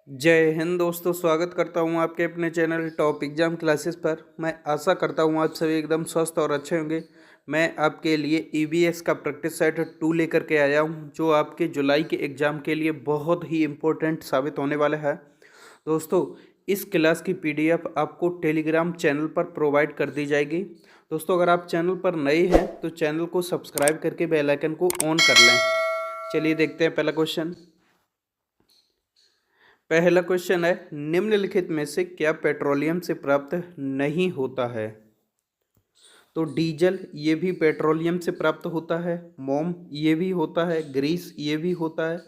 जय हिंद दोस्तों, स्वागत करता हूं आपके अपने चैनल टॉप एग्जाम क्लासेस पर। मैं आशा करता हूं आप सभी एकदम स्वस्थ और अच्छे होंगे। मैं आपके लिए ईवीएस का प्रैक्टिस सेट 2 लेकर के आया हूं, जो आपके जुलाई के एग्ज़ाम के लिए बहुत ही इम्पोर्टेंट साबित होने वाला है। दोस्तों, इस क्लास की पीडीएफ आपको टेलीग्राम चैनल पर प्रोवाइड कर दी जाएगी। दोस्तों, अगर आप चैनल पर नए हैं तो चैनल को सब्सक्राइब करके बेल आइकन को ऑन कर लें। चलिए देखते हैं पहला क्वेश्चन। पहला क्वेश्चन है, निम्नलिखित में से क्या पेट्रोलियम से प्राप्त नहीं होता है? तो डीजल ये भी पेट्रोलियम से प्राप्त होता है, मोम ये भी होता है, ग्रीस ये भी होता है।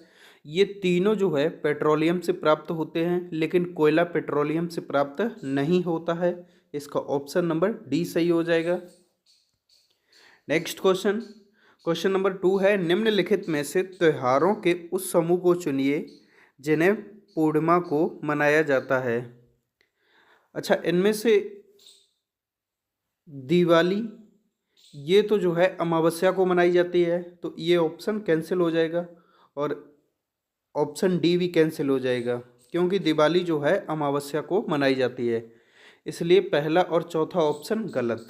ये तीनों जो है पेट्रोलियम से प्राप्त होते हैं, लेकिन कोयला पेट्रोलियम से प्राप्त नहीं होता है। इसका ऑप्शन नंबर डी सही हो जाएगा। नेक्स्ट क्वेश्चन, क्वेश्चन नंबर 2 है, निम्नलिखित में से त्योहारों के उस समूह को चुनिए जिन्हें पूर्णिमा को मनाया जाता है। अच्छा, इनमें से दिवाली ये तो जो है अमावस्या को मनाई जाती है, तो ये ऑप्शन कैंसिल हो जाएगा और ऑप्शन डी भी कैंसिल हो जाएगा, क्योंकि दिवाली जो है अमावस्या को मनाई जाती है। इसलिए पहला और चौथा ऑप्शन गलत।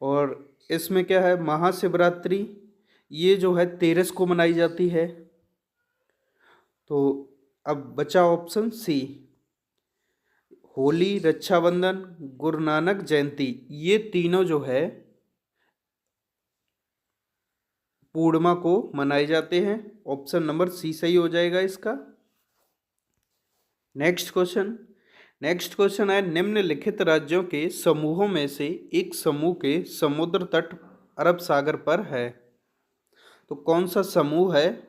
और इसमें क्या है, महाशिवरात्रि ये जो है 13 को मनाई जाती है। तो अब बचा ऑप्शन सी, होली, रक्षाबंधन, गुरु नानक जयंती ये तीनों जो है पूर्णिमा को मनाए जाते हैं। ऑप्शन नंबर सी सही हो जाएगा इसका। नेक्स्ट क्वेश्चन, नेक्स्ट क्वेश्चन है, निम्नलिखित राज्यों के समूहों में से एक समूह के समुद्र तट अरब सागर पर है। तो कौन सा समूह है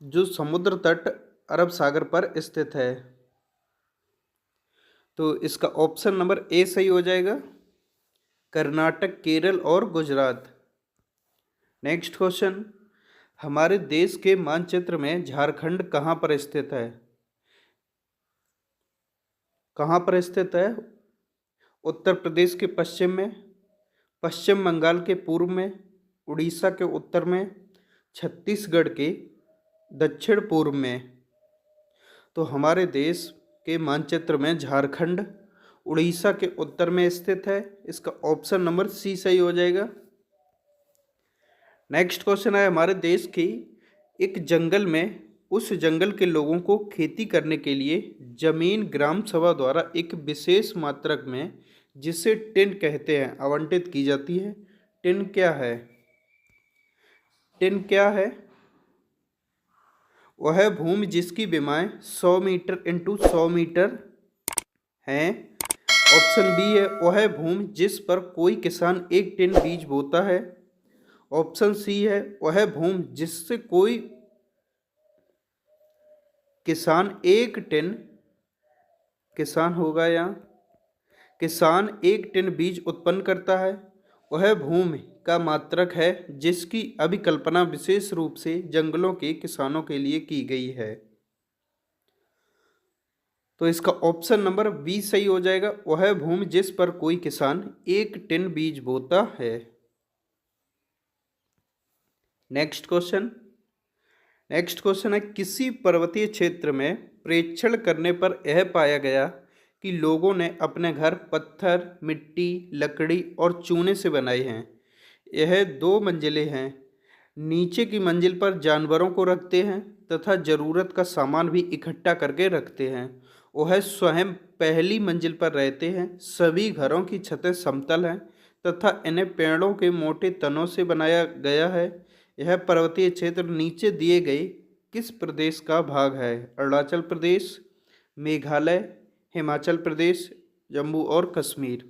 जो समुद्र तट अरब सागर पर स्थित है? तो इसका ऑप्शन नंबर ए सही हो जाएगा, कर्नाटक, केरल और गुजरात। नेक्स्ट क्वेश्चन, हमारे देश के मानचित्र में झारखंड कहाँ पर स्थित है? कहाँ पर स्थित है? उत्तर प्रदेश के पश्चिम में, पश्चिम बंगाल के पूर्व में, उड़ीसा के उत्तर में, छत्तीसगढ़ के दक्षिण पूर्व में। तो हमारे देश के मानचित्र में झारखंड उड़ीसा के उत्तर में स्थित है। इसका ऑप्शन नंबर सी सही हो जाएगा। नेक्स्ट क्वेश्चन है, हमारे देश की एक जंगल में उस जंगल के लोगों को खेती करने के लिए जमीन ग्राम सभा द्वारा एक विशेष मात्रक में, जिसे टिन कहते हैं, आवंटित की जाती है। टिन क्या है? टिन क्या है? वह भूमि जिसकी विमाएं 100 मीटर इंटू 100 मीटर हैं। ऑप्शन बी है, वह भूमि जिस पर कोई किसान एक टिन बीज बोता है। ऑप्शन सी है, वह भूमि जिससे कोई किसान एक टिन, किसान होगा यहाँ, किसान एक टिन बीज उत्पन्न करता है। वह भूमि का मात्रक है जिसकी अभिकल्पना विशेष रूप से जंगलों के किसानों के लिए की गई है। तो इसका ऑप्शन नंबर बी सही हो जाएगा, वह भूमि जिस पर कोई किसान एक टिन बीज बोता है। नेक्स्ट क्वेश्चन, नेक्स्ट क्वेश्चन है, किसी पर्वतीय क्षेत्र में प्रेक्षण करने पर यह पाया गया कि लोगों ने अपने घर पत्थर, मिट्टी, लकड़ी और चूने से बनाए हैं। यह 2 मंजिलें हैं। नीचे की मंजिल पर जानवरों को रखते हैं तथा ज़रूरत का सामान भी इकट्ठा करके रखते हैं। वह स्वयं पहली मंजिल पर रहते हैं। सभी घरों की छतें समतल हैं तथा इन्हें पेड़ों के मोटे तनों से बनाया गया है। यह पर्वतीय क्षेत्र नीचे दिए गए किस प्रदेश का भाग है? अरुणाचल प्रदेश, मेघालय, हिमाचल प्रदेश, जम्मू और कश्मीर।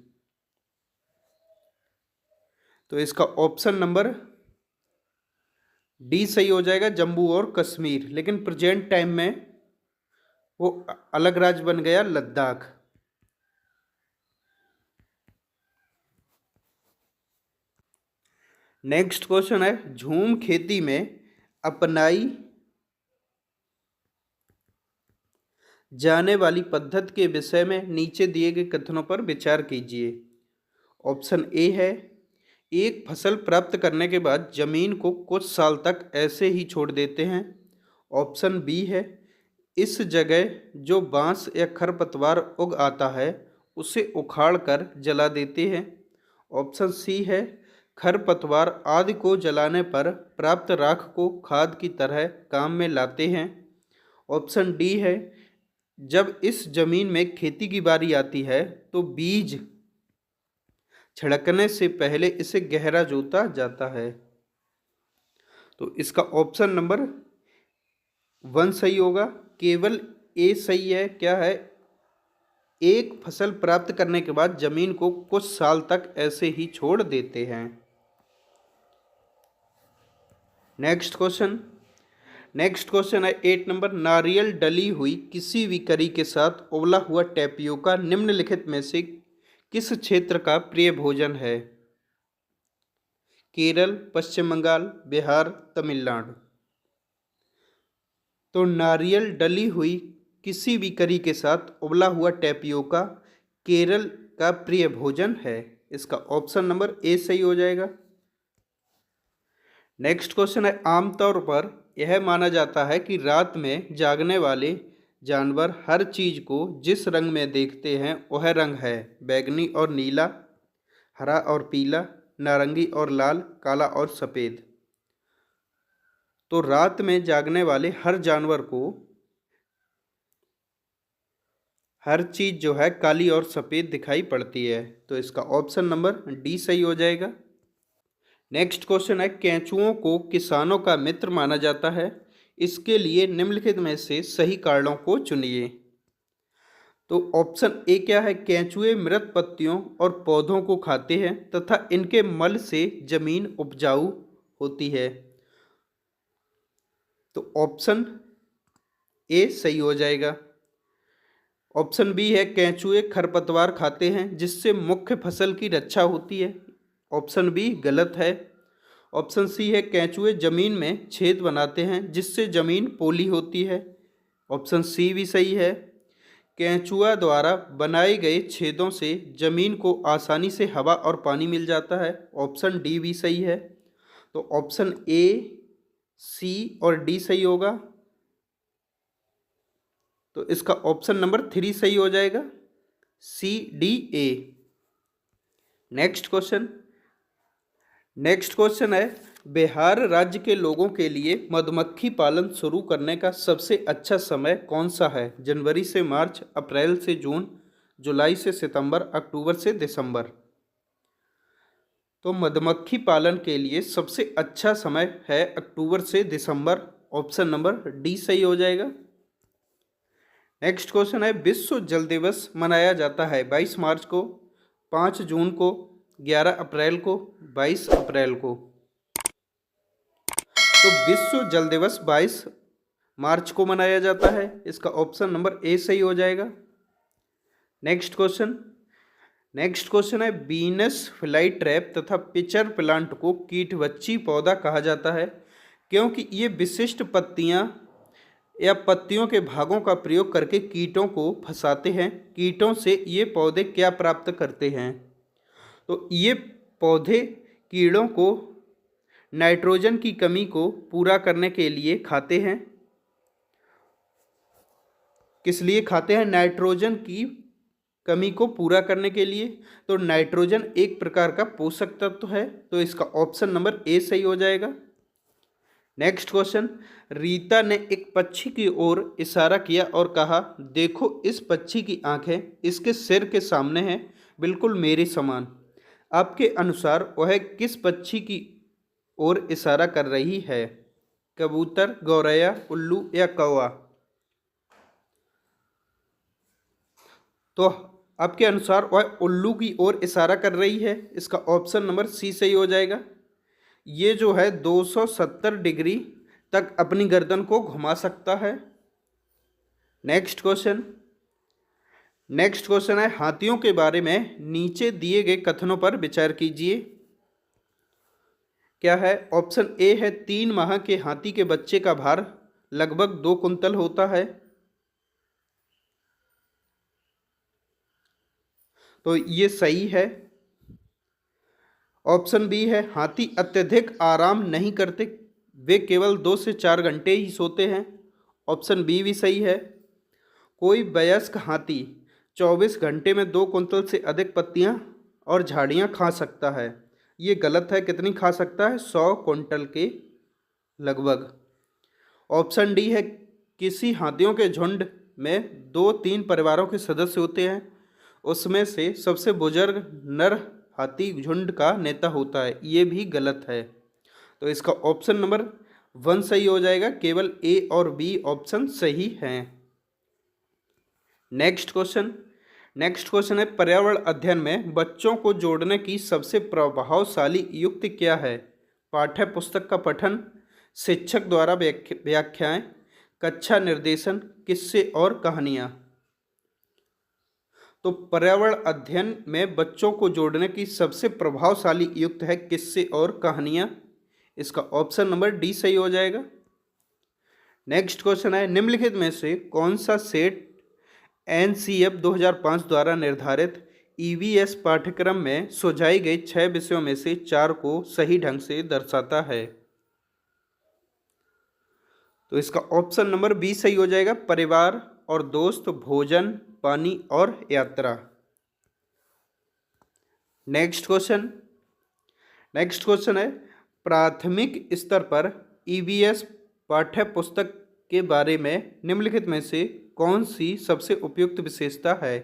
तो इसका ऑप्शन नंबर डी सही हो जाएगा, जम्मू और कश्मीर। लेकिन प्रेजेंट टाइम में वो अलग राज्य बन गया, लद्दाख। नेक्स्ट क्वेश्चन है, झूम खेती में अपनाई जाने वाली पद्धति के विषय में नीचे दिए गए कथनों पर विचार कीजिए। ऑप्शन ए है, एक फसल प्राप्त करने के बाद जमीन को कुछ साल तक ऐसे ही छोड़ देते हैं। ऑप्शन बी है इस जगह जो बांस या खरपतवार उग आता है उसे उखाड़ कर जला देते हैं। ऑप्शन सी है खरपतवार आदि को जलाने पर प्राप्त राख को खाद की तरह काम में लाते हैं। ऑप्शन डी है जब इस जमीन में खेती की बारी आती है तो बीज छिड़कने से पहले इसे गहरा जोता जाता है। तो इसका ऑप्शन नंबर 1 सही होगा। केवल ए सही है। क्या है, एक फसल प्राप्त करने के बाद जमीन को कुछ साल तक ऐसे ही छोड़ देते हैं। नेक्स्ट क्वेश्चन है 8 नंबर। नारियल डली हुई किसी भी करी के साथ उबला हुआ टेपियोका निम्नलिखित में से किस क्षेत्र का प्रिय भोजन है? केरल, पश्चिम बंगाल, बिहार, तमिलनाडु। तो नारियल डली हुई किसी भी करी के साथ उबला हुआ टेपियोका केरल का प्रिय भोजन है। इसका ऑप्शन नंबर ए सही हो जाएगा। नेक्स्ट क्वेश्चन है आमतौर पर यह माना जाता है कि रात में जागने वाले जानवर हर चीज को जिस रंग में देखते हैं वह रंग है बैगनी और नीला, हरा और पीला, नारंगी और लाल, काला और सफ़ेद। तो रात में जागने वाले हर जानवर को हर चीज़ जो है काली और सफ़ेद दिखाई पड़ती है। तो इसका ऑप्शन नंबर डी सही हो जाएगा। नेक्स्ट क्वेश्चन है केंचुओं को किसानों का मित्र माना जाता है, इसके लिए निम्नलिखित में से सही कारणों को चुनिए। तो ऑप्शन ए क्या है, केंचुए मृत पत्तियों और पौधों को खाते हैं तथा इनके मल से जमीन उपजाऊ होती है। तो ऑप्शन ए सही हो जाएगा। ऑप्शन बी है केंचुए खरपतवार खाते हैं जिससे मुख्य फसल की रक्षा होती है। ऑप्शन बी गलत है। ऑप्शन सी है केंचुए जमीन में छेद बनाते हैं जिससे जमीन पोली होती है। ऑप्शन सी भी सही है। केंचुआ द्वारा बनाए गए छेदों से जमीन को आसानी से हवा और पानी मिल जाता है। ऑप्शन डी भी सही है। तो ऑप्शन ए, सी और डी सही होगा। तो इसका ऑप्शन नंबर 3 सही हो जाएगा, C D A. Next question है बिहार राज्य के लोगों के लिए मधुमक्खी पालन शुरू करने का सबसे अच्छा समय कौन सा है? जनवरी से मार्च, अप्रैल से जून, जुलाई से सितंबर, अक्टूबर से दिसंबर। तो मधुमक्खी पालन के लिए सबसे अच्छा समय है अक्टूबर से दिसंबर। ऑप्शन नंबर डी सही हो जाएगा। नेक्स्ट क्वेश्चन है विश्व जल दिवस मनाया जाता है 22 मार्च को, 5 जून को, 11 अप्रैल को, 22 अप्रैल को। तो विश्व जल दिवस 22 मार्च को मनाया जाता है। इसका ऑप्शन नंबर ए सही हो जाएगा। नेक्स्ट क्वेश्चन है वीनस फ्लाई ट्रैप तथा पिचर प्लांट को कीटवच्ची पौधा कहा जाता है क्योंकि ये विशिष्ट पत्तियां या पत्तियों के भागों का प्रयोग करके कीटों को फंसाते हैं। कीटों से ये पौधे क्या प्राप्त करते हैं? तो ये पौधे कीड़ों को नाइट्रोजन की कमी को पूरा करने के लिए खाते हैं। किस लिए खाते हैं? नाइट्रोजन की कमी को पूरा करने के लिए। तो नाइट्रोजन एक प्रकार का पोषक तत्व है। तो इसका ऑप्शन नंबर ए सही हो जाएगा। नेक्स्ट क्वेश्चन, रीता ने एक पक्षी की ओर इशारा किया और कहा, देखो इस पक्षी की आंखें इसके सिर के सामने हैं, बिल्कुल मेरे समान। आपके अनुसार वह किस पक्षी की ओर इशारा कर रही है? कबूतर, गौरैया, उल्लू या कौवा? तो आपके अनुसार वह उल्लू की ओर इशारा कर रही है। इसका ऑप्शन नंबर सी सही हो जाएगा। ये जो है 270 डिग्री तक अपनी गर्दन को घुमा सकता है। नेक्स्ट क्वेश्चन है हाथियों के बारे में नीचे दिए गए कथनों पर विचार कीजिए। क्या है? ऑप्शन ए है 3 माह के हाथी के बच्चे का भार लगभग 2 कुंतल होता है। तो ये सही है। ऑप्शन बी है हाथी अत्यधिक आराम नहीं करते, वे केवल 2 से 4 घंटे ही सोते हैं। ऑप्शन बी भी सही है। कोई वयस्क हाथी 24 घंटे में 2 कुंतल से अधिक पत्तियां और झाड़ियां खा सकता है। ये गलत है। कितनी खा सकता है? 100 कुंटल के लगभग। ऑप्शन डी है, किसी हाथियों के झुंड में 2-3 परिवारों के सदस्य होते हैं, उसमें से सबसे बुजुर्ग नर हाथी झुंड का नेता होता है। ये भी गलत है। तो इसका ऑप्शन नंबर 1 सही हो जाएगा। केवल ए और बी ऑप्शन सही हैं। नेक्स्ट क्वेश्चन है, पर्यावरण अध्ययन में बच्चों को जोड़ने की सबसे प्रभावशाली युक्ति क्या है? पाठ्य पुस्तक का पठन, शिक्षक द्वारा व्याख्याएं, कक्षा निर्देशन, किस्से और कहानियां। तो पर्यावरण अध्ययन में बच्चों को जोड़ने की सबसे प्रभावशाली युक्त है किस्से और कहानियां। इसका ऑप्शन नंबर डी सही हो जाएगा। नेक्स्ट क्वेश्चन है, निम्नलिखित में से कौन सा सेट एनसीएफ 2005 द्वारा निर्धारित ईवीएस पाठ्यक्रम में सुझाई गई 6 विषयों में से 4 को सही ढंग से दर्शाता है? तो इसका ऑप्शन नंबर बी सही हो जाएगा। परिवार और दोस्त, भोजन, पानी और यात्रा। नेक्स्ट क्वेश्चन है, प्राथमिक स्तर पर ईवीएस पाठ्य पुस्तक के बारे में निम्नलिखित में से कौन सी सबसे उपयुक्त विशेषता है?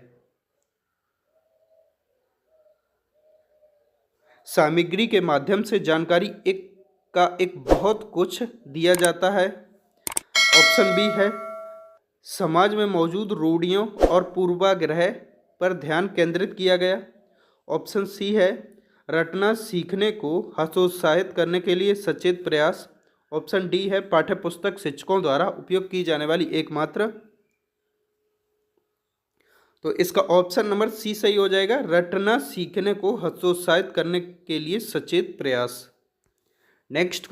सामग्री के माध्यम से जानकारी एक बहुत कुछ दिया जाता है। ऑप्शन बी है, समाज में मौजूद रूढ़ियों और पूर्वाग्रह पर ध्यान केंद्रित किया गया। ऑप्शन सी है, रटना सीखने को हतोत्साहित करने के लिए सचेत प्रयास। ऑप्शन डी है, पाठ्यपुस्तक शिक्षकों द्वारा उपयोग की जाने वाली एकमात्र। तो इसका ऑप्शन नंबर सी सही हो जाएगा। रटना सीखने को हतोत्साहित करने के लिए सचेत प्रयास। नेक्स्ट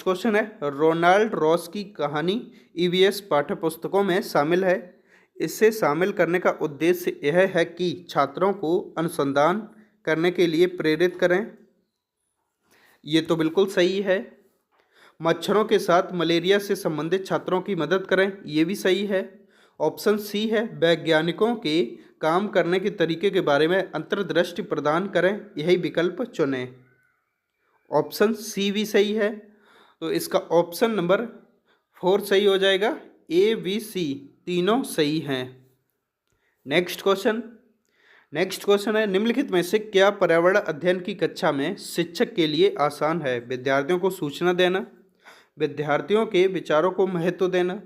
क्वेश्चन है, रोनाल्ड रॉस की कहानी ईवीएस पाठ्यपुस्तकों में शामिल है। इसे शामिल करने का उद्देश्य यह है कि छात्रों को अनुसंधान करने के लिए प्रेरित करें। ये तो बिल्कुल सही है। मच्छरों के साथ मलेरिया से संबंधित छात्रों की मदद करें। ये भी सही है। ऑप्शन सी है, वैज्ञानिकों के काम करने के तरीके के बारे में अंतर्दृष्टि प्रदान करें। यही विकल्प चुनें। ऑप्शन सी भी सही है। तो इसका ऑप्शन नंबर 4 सही हो जाएगा। ए, बी, सी तीनों सही हैं। नेक्स्ट क्वेश्चन है, निम्नलिखित में से क्या पर्यावरण अध्ययन की कक्षा में शिक्षक के लिए आसान है? विद्यार्थियों को सूचना देना, विद्यार्थियों के विचारों को महत्व देना,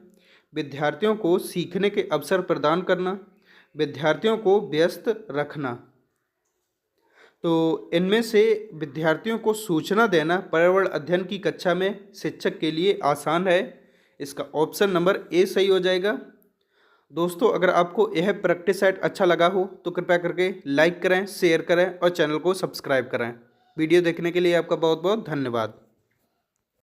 विद्यार्थियों को सीखने के अवसर प्रदान करना, विद्यार्थियों को व्यस्त रखना। तो इनमें से विद्यार्थियों को सूचना देना पर्यावरण अध्ययन की कक्षा में शिक्षक के लिए आसान है। इसका ऑप्शन नंबर ए सही हो जाएगा। दोस्तों, अगर आपको यह प्रैक्टिस सेट अच्छा लगा हो तो कृपया करके लाइक करें, शेयर करें और चैनल को सब्सक्राइब करें। वीडियो देखने के लिए आपका बहुत बहुत धन्यवाद।